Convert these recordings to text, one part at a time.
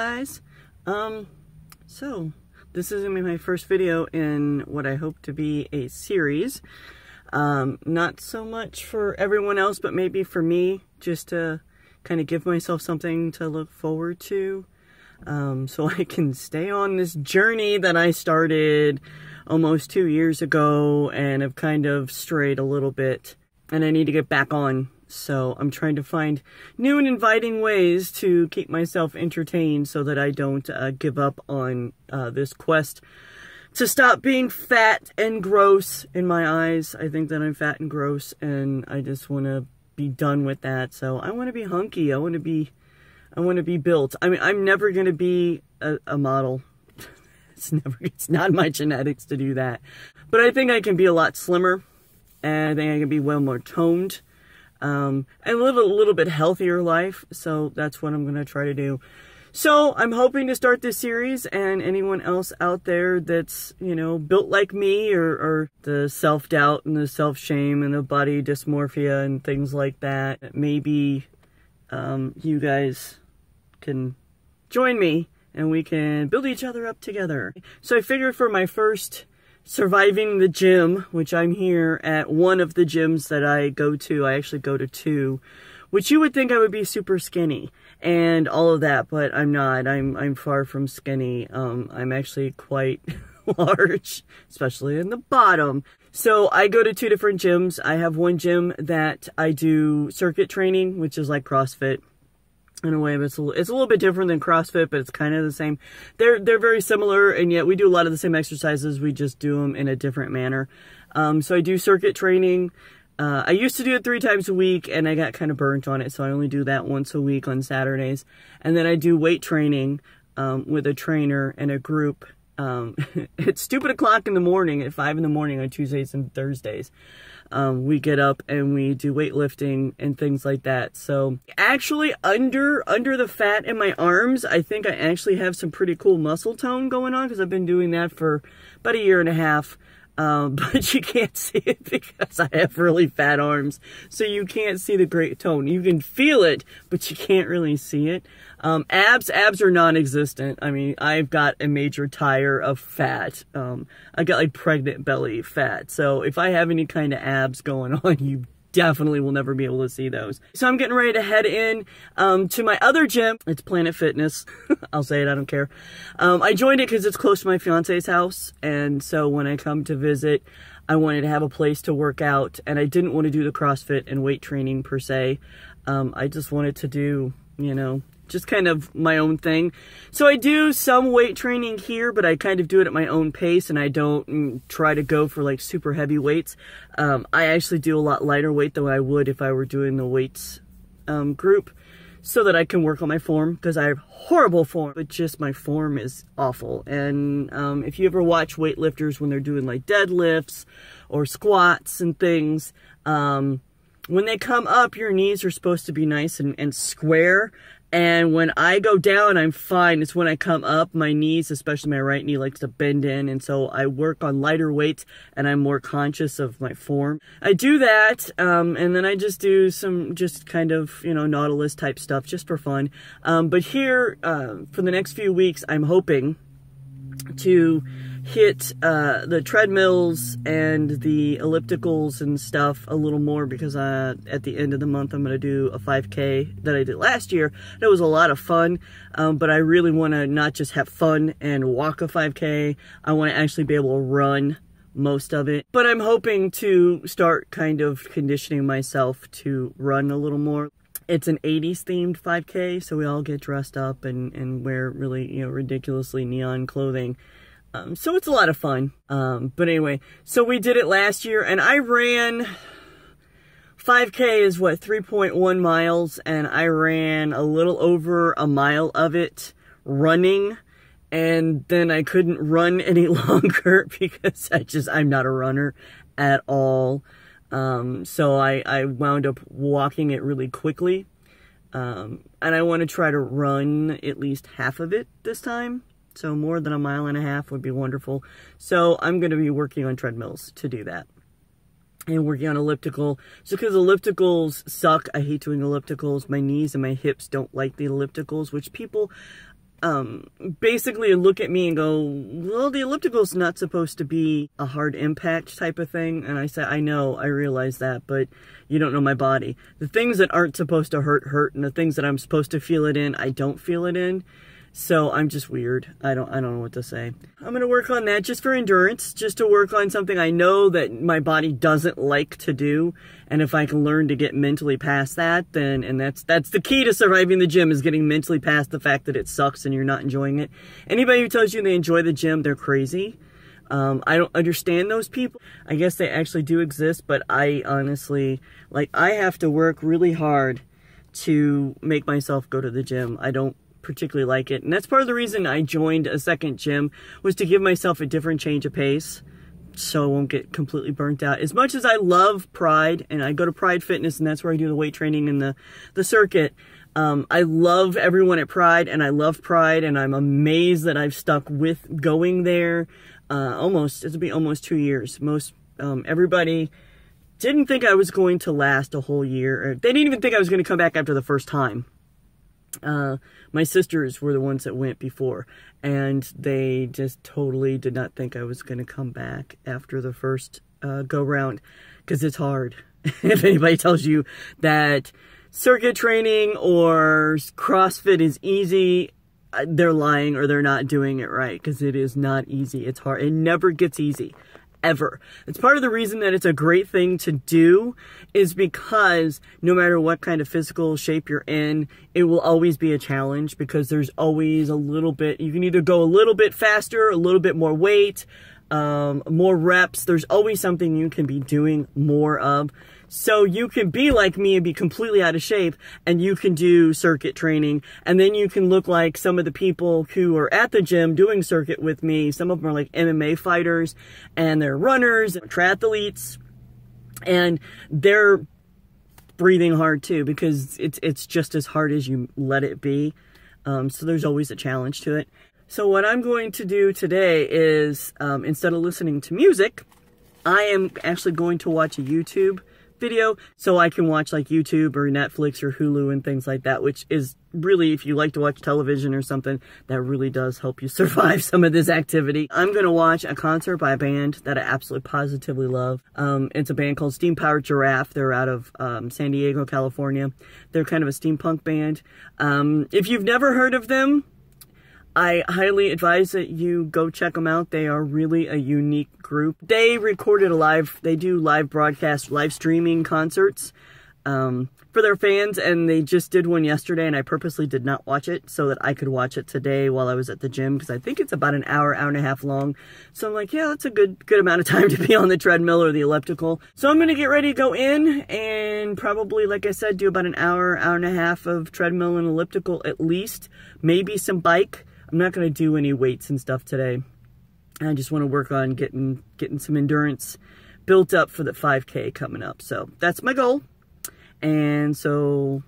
guys. So this is gonna be my first video in what I hope to be a series. Not so much for everyone else, but maybe for me, just to kind of give myself something to look forward to, so I can stay on this journey that I started almost 2 years ago and have kind of strayed a little bit, and I need to get back on. So I'm trying to find new and inviting ways to keep myself entertained so that I don't give up on this quest to stop being fat and gross in my eyes. I think that I'm fat and gross, and I just want to be done with that. So I want to be hunky. I want to be built. I mean, I'm never going to be a model. It's not my genetics to do that. But I think I can be a lot slimmer, and I think I can be well more toned, and live a little bit healthier life. So that's what I'm going to try to do. So I'm hoping to start this series, and anyone else out there that's, you know, built like me, or the self-doubt and the self-shame and the body dysmorphia and things like that, maybe you guys can join me and we can build each other up together. So I figured for my first surviving the gym, which I'm here at one of the gyms that I go to, I actually go to 2, which you would think I would be super skinny and all of that, but I'm not. I'm far from skinny. I'm actually quite large, especially in the bottom. So I go to 2 different gyms. I have one gym that I do circuit training, which is like CrossFit in a way, but it's a little bit different than CrossFit, but it's kind of the same. They're very similar, and yet we do a lot of the same exercises. We just do them in a different manner. So I do circuit training. I used to do it 3 times a week, and I got kind of burnt on it, so I only do that once a week on Saturdays. And then I do weight training with a trainer and a group. It's stupid o'clock in the morning, at 5 in the morning on Tuesdays and Thursdays. We get up and we do weightlifting and things like that. So actually under the fat in my arms, I think I actually have some pretty cool muscle tone going on, because I've been doing that for about 1.5 years. But you can't see it because I have really fat arms. So you can't see the great tone. You can feel it, but you can't really see it. Abs are non-existent. I mean, I've got a major tire of fat. I got like pregnant belly fat. So if I have any kind of abs going on, you definitely will never be able to see those. So I'm getting ready to head in to my other gym. It's Planet Fitness. I'll say it, I don't care. I joined it because it's close to my fiance's house, and so when I come to visit, I wanted to have a place to work out, and I didn't want to do the CrossFit and weight training per se. I just wanted to do, you know, just kind of my own thing. So I do some weight training here, but I kind of do it at my own pace, and I don't try to go for like super heavy weights. I actually do a lot lighter weight than I would if I were doing the weights group, so that I can work on my form, because I have horrible form, but just my form is awful. And if you ever watch weightlifters when they're doing like deadlifts or squats and things, when they come up, your knees are supposed to be nice and square. And when I go down, I'm fine. It's when I come up, my knees, especially my right knee, likes to bend in. And so I work on lighter weights, and I'm more conscious of my form. I do that, and then I just do some just kind of, you know, Nautilus type stuff just for fun. But here, for the next few weeks, I'm hoping to hit the treadmills and the ellipticals and stuff a little more, because at the end of the month I'm going to do a 5K that I did last year. That was a lot of fun, but I really want to not just have fun and walk a 5K. I want to actually be able to run most of it. But I'm hoping to start kind of conditioning myself to run a little more. It's an 80s themed 5K, so we all get dressed up and wear really, you know, ridiculously neon clothing. So it's a lot of fun. But anyway, so we did it last year, and I ran 5K is what, 3.1 miles, and I ran a little over a mile of it running, and then I couldn't run any longer because I'm not a runner at all. So I wound up walking it really quickly. And I want to try to run at least half of it this time. So more than 1.5 miles would be wonderful. So I'm going to be working on treadmills to do that. And working on elliptical. Just because ellipticals suck. I hate doing ellipticals. My knees and my hips don't like the ellipticals, which people basically look at me and go, well, the elliptical's not supposed to be a hard impact type of thing. And I say, I know, I realize that, but you don't know my body. The things that aren't supposed to hurt, and the things that I'm supposed to feel it in, I don't feel it in. So I'm just weird. I don't know what to say. I'm going to work on that just for endurance, just to work on something I know that my body doesn't like to do. And if I can learn to get mentally past that, then, and that's the key to surviving the gym, is getting mentally past the fact that it sucks and you're not enjoying it. Anybody who tells you they enjoy the gym, they're crazy. I don't understand those people. I guess they actually do exist, but I honestly, like, I have to work really hard to make myself go to the gym. I don't particularly like it, and that's part of the reason I joined a second gym, was to give myself a different change of pace so I won't get completely burnt out. As much as I love Pride, and I go to Pride Fitness, and that's where I do the weight training and the circuit, I love everyone at Pride, and I love Pride, and I'm amazed that I've stuck with going there. It'll be almost 2 years. Everybody didn't think I was going to last a whole year. Or they didn't even think I was going to come back after the first time. My sisters were the ones that went before, and they just totally did not think I was going to come back after the first go round, because it's hard. If anybody tells you that circuit training or CrossFit is easy, they're lying, or they're not doing it right, because it is not easy. It's hard. It never gets easy. Ever. It's part of the reason that it's a great thing to do, is because no matter what kind of physical shape you're in, it will always be a challenge, because there's always a little bit, you can either go a little bit faster, a little bit more weight, more reps. There's always something you can be doing more of. So you can be like me and be completely out of shape, and you can do circuit training, and then you can look like some of the people who are at the gym doing circuit with me. Some of them are like MMA fighters, and they're runners, triathletes, and they're breathing hard too, because it's just as hard as you let it be. So there's always a challenge to it. So what I'm going to do today is, instead of listening to music, I am actually going to watch a YouTube video, so I can watch like YouTube or Netflix or Hulu and things like that, which is really, if you like to watch television or something, that really does help you survive some of this activity. I'm going to watch a concert by a band that I absolutely positively love. It's a band called Steam Powered Giraffe. They're out of San Diego, California. They're kind of a steampunk band. If you've never heard of them, I highly advise that you go check them out. They are really a unique group. They recorded they do live broadcast, live streaming concerts for their fans, and they just did one yesterday, and I purposely did not watch it so that I could watch it today while I was at the gym, because I think it's about an hour, hour and a half long. So I'm like, yeah, that's a good amount of time to be on the treadmill or the elliptical. So I'm going to get ready to go in and probably, like I said, do about an hour, hour and a half of treadmill and elliptical at least, maybe some bike. I'm not going to do any weights and stuff today. I just want to work on getting some endurance built up for the 5K coming up. So that's my goal. And so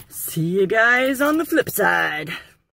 see you guys on the flip side.